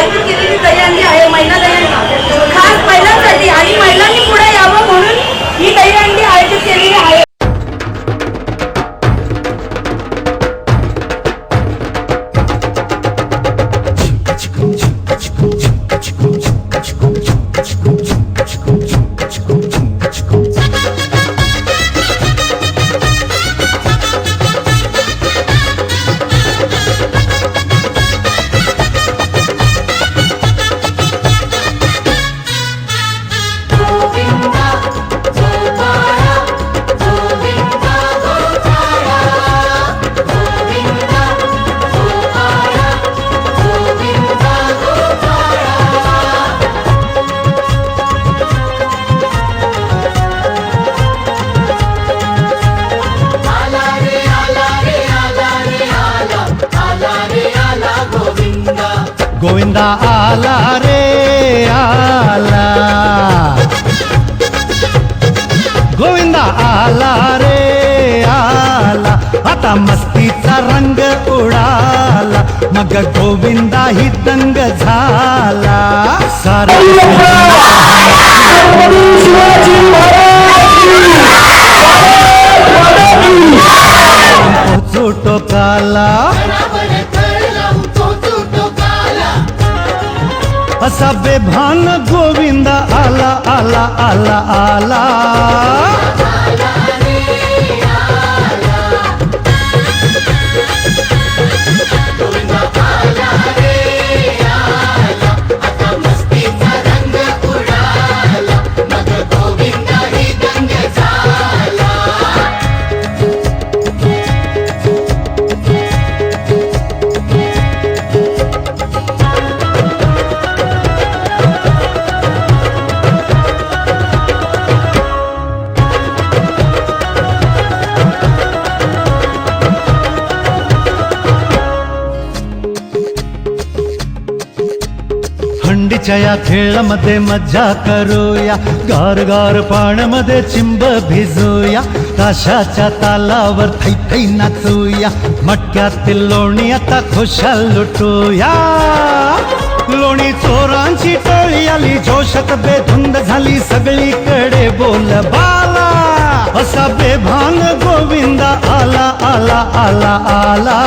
आयोजित केलेली दहीहंडी आहे महिला दहीहंडी, खास महिलांसाठी आणि महिलांनी पुढे यावं म्हणून ही दहीहंडी आयोजित केलेली आहे. गोविंदा आला रे आला, गोविंदा आला रे आला, आता मस्तीचा रंग उडाला, मग गोविंदा ही दंग झाला. सारा टोकाला असा बेभान गोविंदा आला आला आला आला. हंडीच्या या खेळामध्ये मज्जा करूया, गार गार पाण्यामध्ये चिंब भिजूया, ताशाच्या तालावर थै थै नाचूया, मटक्यातील लोणी आता खुशाल लुटूया. लोणी चोरांची टोळी आली, जोशात बेधुंद झाली सगळीकडे बोलबाला, असा बेभान गोविंदा आला आला आला आला.